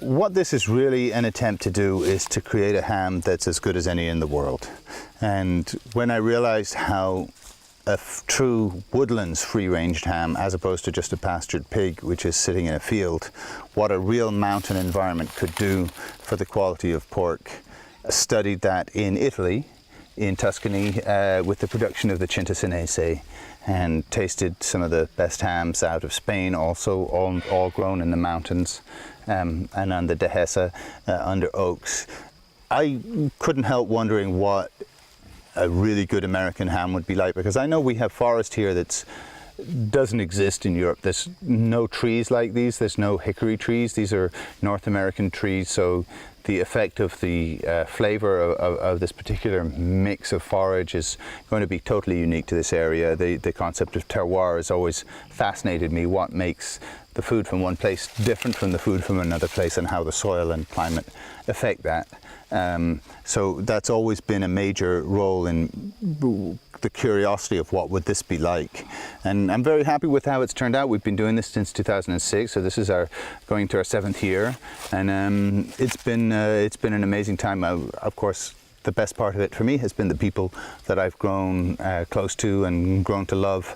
What this is really an attempt to do is to create a ham that's as good as any in the world. And when I realized how a true woodlands free-range ham, as opposed to just a pastured pig which is sitting in a field, what a real mountain environment could do for the quality of pork, I studied that in Italy, in Tuscany, with the production of the Cinta and tasted some of the best hams out of Spain, also all grown in the mountains and on the Dehesa under oaks. I couldn't help wondering what a really good American ham would be like, because I know we have forest here that doesn't exist in Europe. There's no trees like these, there's no hickory trees. These are North American trees, so the effect of the flavor of this particular mix of forage is going to be totally unique to this area. The concept of terroir has always fascinated me. What makes the food from one place different from the food from another place, and how the soil and climate affect that. So that's always been a major role in the curiosity of what would this be like. And I'm very happy with how it's turned out. We've been doing this since 2006, so this is going to our 7th year, and it's been an amazing time. Of course, the best part of it for me has been the people that I've grown close to and grown to love.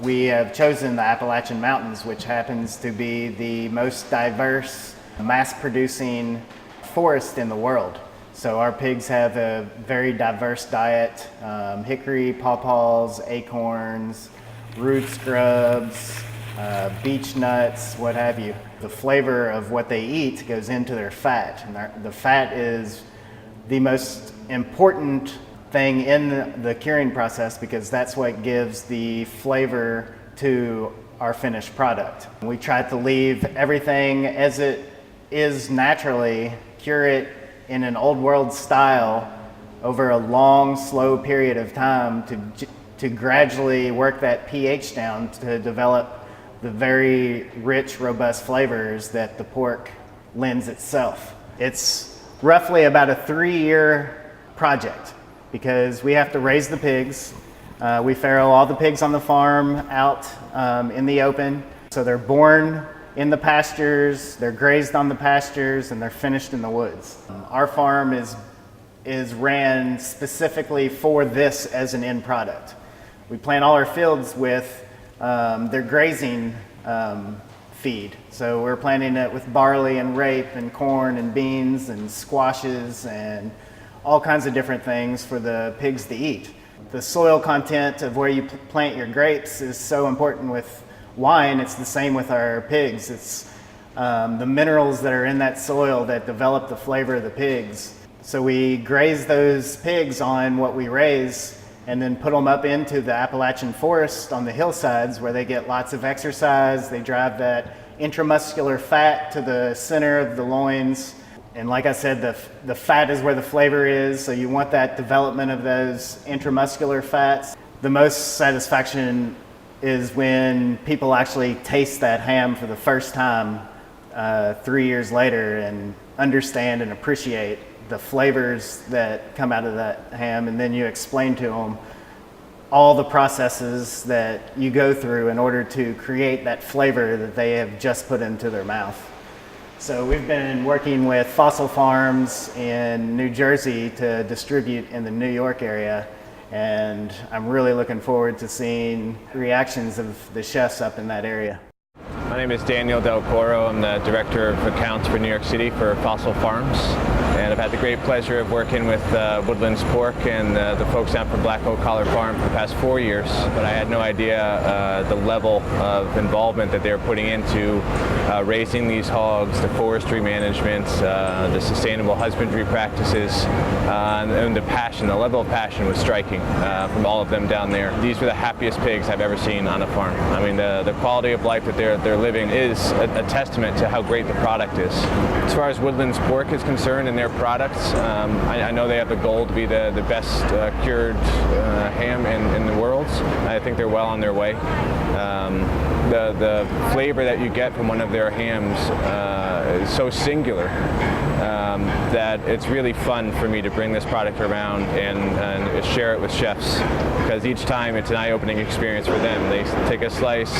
We have chosen the Appalachian Mountains, which happens to be the most diverse, mass-producing forest in the world. So our pigs have a very diverse diet: hickory, pawpaws, acorns, root scrubs, beech nuts, what have you. The flavor of what they eat goes into their fat, and the fat is the most important thing in the curing process, because that's what gives the flavor to our finished product. We try to leave everything as it is naturally, cure it in an old world style over a long, slow period of time to gradually work that pH down to develop the very rich, robust flavors that the pork lends itself. It's roughly about a 3-year project, because we have to raise the pigs. We farrow all the pigs on the farm out in the open. So they're born in the pastures, they're grazed on the pastures, and they're finished in the woods. Our farm is ran specifically for this as an end product. We plant all our fields with their grazing feed. So we're planting it with barley and rape and corn and beans and squashes and all kinds of different things for the pigs to eat. The soil content of where you plant your grapes is so important with wine. It's the same with our pigs. It's the minerals that are in that soil that develop the flavor of the pigs. So we graze those pigs on what we raise, and then put them up into the Appalachian forest on the hillsides, where they get lots of exercise. They drive that intramuscular fat to the center of the loins. And like I said, the fat is where the flavor is, so you want that development of those intramuscular fats. The most satisfaction is when people actually taste that ham for the first time 3 years later and understand and appreciate the flavors that come out of that ham, and then you explain to them all the processes that you go through in order to create that flavor that they have just put into their mouth. So we've been working with Fossil Farms in New Jersey to distribute in the New York area, and I'm really looking forward to seeing reactions of the chefs up in that area. My name is Daniel Del Coro. I'm the Director of Accounts for New York City for Fossil Farms. And I've had the great pleasure of working with Woodlands Pork and the folks down from Black Oak Collar Farm for the past 4 years. But I had no idea the level of involvement that they're putting into raising these hogs, the forestry management, the sustainable husbandry practices, and the passion. The level of passion was striking from all of them down there. These were the happiest pigs I've ever seen on a farm. I mean, the quality of life that they're living is a testament to how great the product is. As far as Woodlands Pork is concerned and their products, I know they have the goal to be the best cured ham in the world. I think they're well on their way. the flavor that you get from one of their hams is so singular that it's really fun for me to bring this product around and share it with chefs, because each time it's an eye-opening experience for them. They take a slice,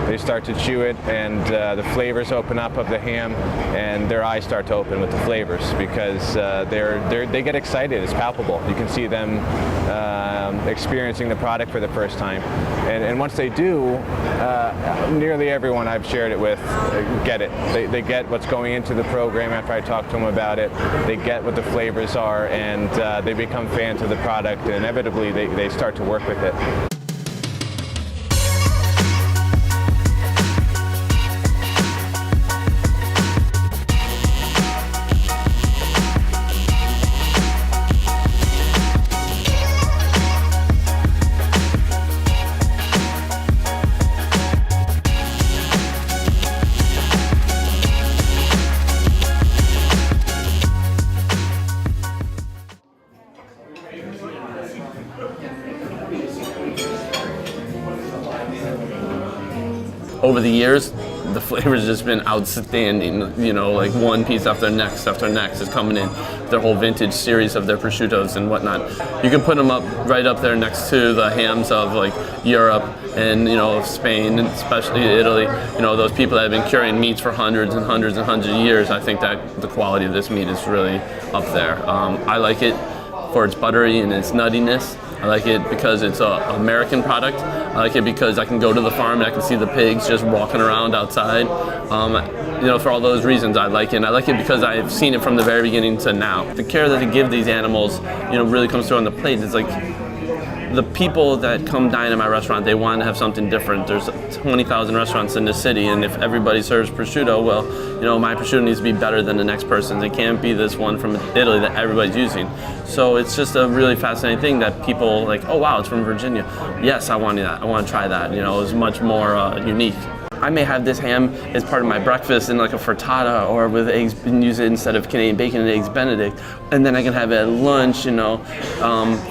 they start to chew it, and the flavors open up of the ham, and their eyes start to open with the flavors, because they get excited. It's palpable. You can see them experiencing the product for the first time, and once they do, nearly everyone I've shared it with get it. They get what's going into the program after I talk to them about it. They get what the flavors are, and they become fans of the product, and inevitably they start to work with it. Over the years, the flavor's just been outstanding. You know, like one piece after next is coming in. Their whole vintage series of their prosciuttos and whatnot. You can put them up right up there next to the hams of like Europe and, you know, Spain, and especially Italy. You know, those people that have been curing meats for hundreds and hundreds and hundreds of years. I think that the quality of this meat is really up there. I like it for its buttery and its nuttiness. I like it because it's an American product. I like it because I can go to the farm and I can see the pigs just walking around outside. You know, for all those reasons, I like it. And I like it because I've seen it from the very beginning to now. The care that they give these animals, you know, really comes through on the plate. It's like the people that come dine at my restaurant, they want to have something different. There's 20,000 restaurants in the city, and if everybody serves prosciutto, well, you know, my prosciutto needs to be better than the next person's. It can't be this one from Italy that everybody's using. So it's just a really fascinating thing that people like, oh wow, it's from Virginia. Yes, I want that. I want to try that. You know, it's much more unique. I may have this ham as part of my breakfast in like a frittata or with eggs, and use it instead of Canadian bacon and eggs Benedict. And then I can have it at lunch, you know,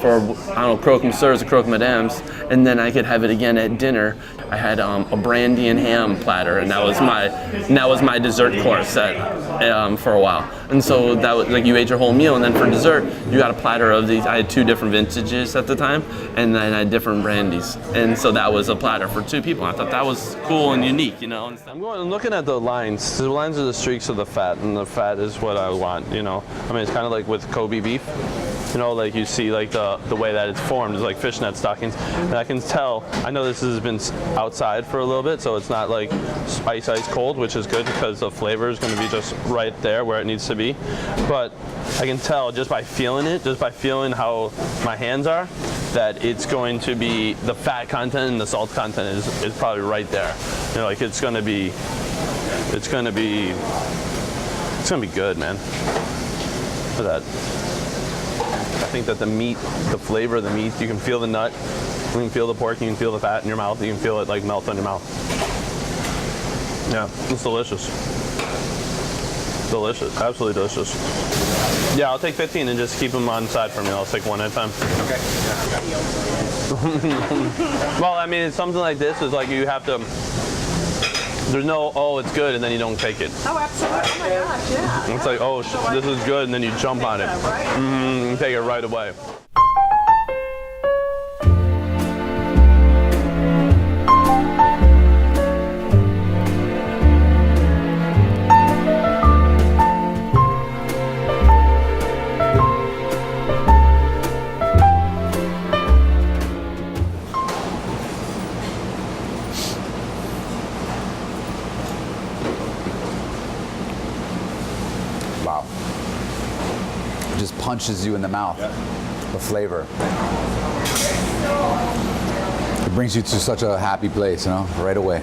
for, I don't know, croque monsieurs or croque madames. And then I could have it again at dinner. I had a brandy and ham platter, and that was my dessert course for a while. And so that was like you ate your whole meal, and then for dessert you got a platter of these. I had 2 different vintages at the time, and then I had different brandies, and so that was a platter for 2 people. I thought that was cool and unique, you know. I'm looking at the lines. The lines are the streaks of the fat, and the fat is what I want, you know. I mean, it's kind of like with Kobe beef. You know, like you see like the way that it's formed is like fishnet stockings. And I can tell, I know this has been outside for a little bit, so it's not like ice cold, which is good because the flavor is going to be just right there where it needs to be. But I can tell just by feeling it, just by feeling how my hands are, that it's going to be, the fat content and the salt content is probably right there. You know, like it's gonna be good, man. Look at that. I think that the meat, the flavor of the meat, you can feel the nut, you can feel the pork, you can feel the fat in your mouth, you can feel it like melt on your mouth. Yeah, it's delicious. Delicious, absolutely delicious. Yeah, I'll take 15 and just keep them on side for me. I'll take one at a time. Okay. Well, I mean, it's something like this is like you have to, there's no, oh, it's good, and then you don't take it. Oh, absolutely. Oh my gosh, yeah. It's like, oh, this is good, and then you jump on it. Right. You take it right away. Wow. It just punches you in the mouth, the flavor. It brings you to such a happy place, you know, right away.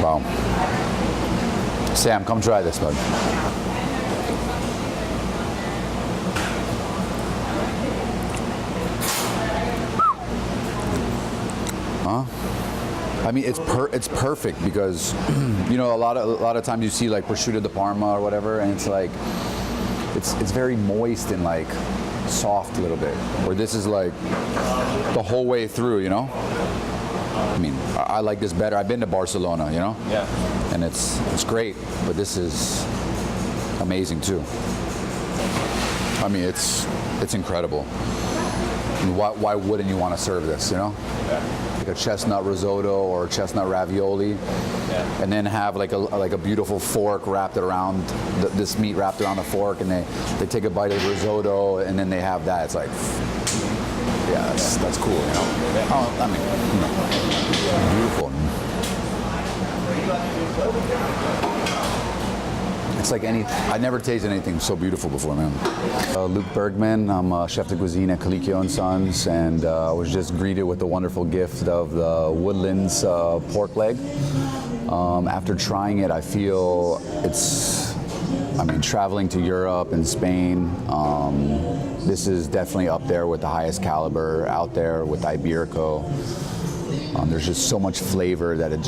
Wow. Sam, come try this, bud. Huh? I mean, it's perfect because, you know, a lot of times you see like prosciutto di Parma or whatever, and it's like, it's very moist and like soft a little bit. Where this is like the whole way through, you know. I mean, I like this better. I've been to Barcelona, you know? Yeah. And it's great, but this is amazing too. I mean, it's incredible. I mean, why wouldn't you want to serve this, you know? Yeah. Like a chestnut risotto or chestnut ravioli, Yeah. and then have like a beautiful fork wrapped around this meat wrapped around the fork, and they take a bite of the risotto, and then they have that. It's like, yeah, that's cool, you know. Yeah. Oh, I mean, beautiful. It's like I never tasted anything so beautiful before, man. Luke Bergman, I'm a chef de cuisine at Colicchio & Sons, and I was just greeted with the wonderful gift of the Woodlands pork leg. After trying it, I feel traveling to Europe and Spain, this is definitely up there with the highest caliber out there with Iberico. There's just so much flavor that it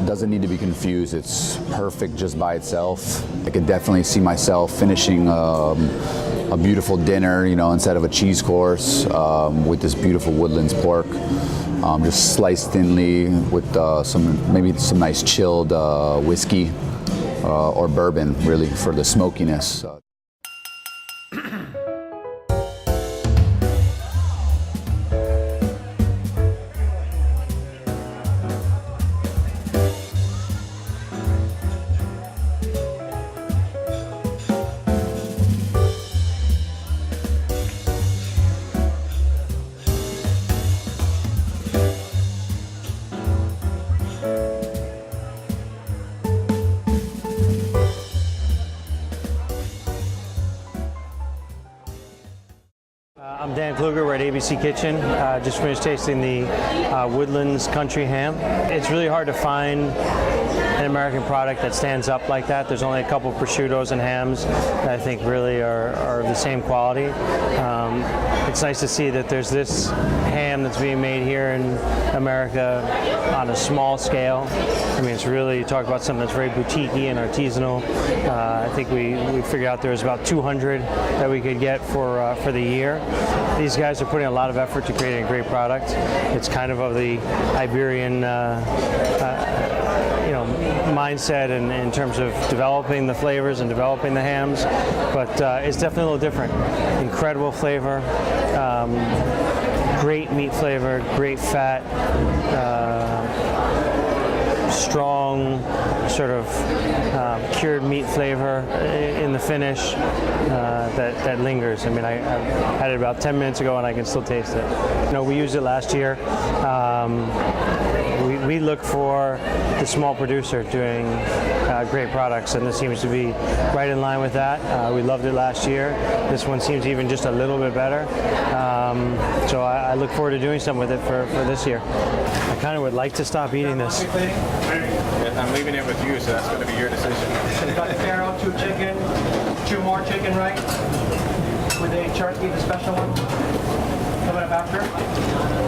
doesn't need to be confused. It's perfect just by itself. I could definitely see myself finishing a beautiful dinner, you know, instead of a cheese course, with this beautiful Woodlands pork, just sliced thinly with maybe some nice chilled whiskey or bourbon, really, for the smokiness. I'm Dan Kluger, we're at ABC Kitchen. Just finished tasting the Woodlands Country Ham. It's really hard to find an American product that stands up like that. There's only a couple of prosciuttos and hams that I think really are of the same quality. It's nice to see that there's this ham that's being made here in America on a small scale. I mean, it's really, you talk about something that's very boutique-y and artisanal. I think we figured out there was about 200 that we could get for the year. These guys are putting a lot of effort to creating a great product. It's kind of the Iberian mindset in terms of developing the flavors and developing the hams, but it's definitely a little different. Incredible flavor, great meat flavor, great fat, strong sort of cured meat flavor in the finish that lingers. I mean, I had it about 10 minutes ago and I can still taste it. You know, we used it last year. We look for the small producer doing great products, and this seems to be right in line with that. We loved it last year. This one seems even just a little bit better. So I look forward to doing something with it for this year. I kind of would like to stop eating this. I'm leaving it with you, so that's going to be your decision. You got the carrot, 2 chicken, 2 more chicken, right? With a turkey, the special one. Coming up after.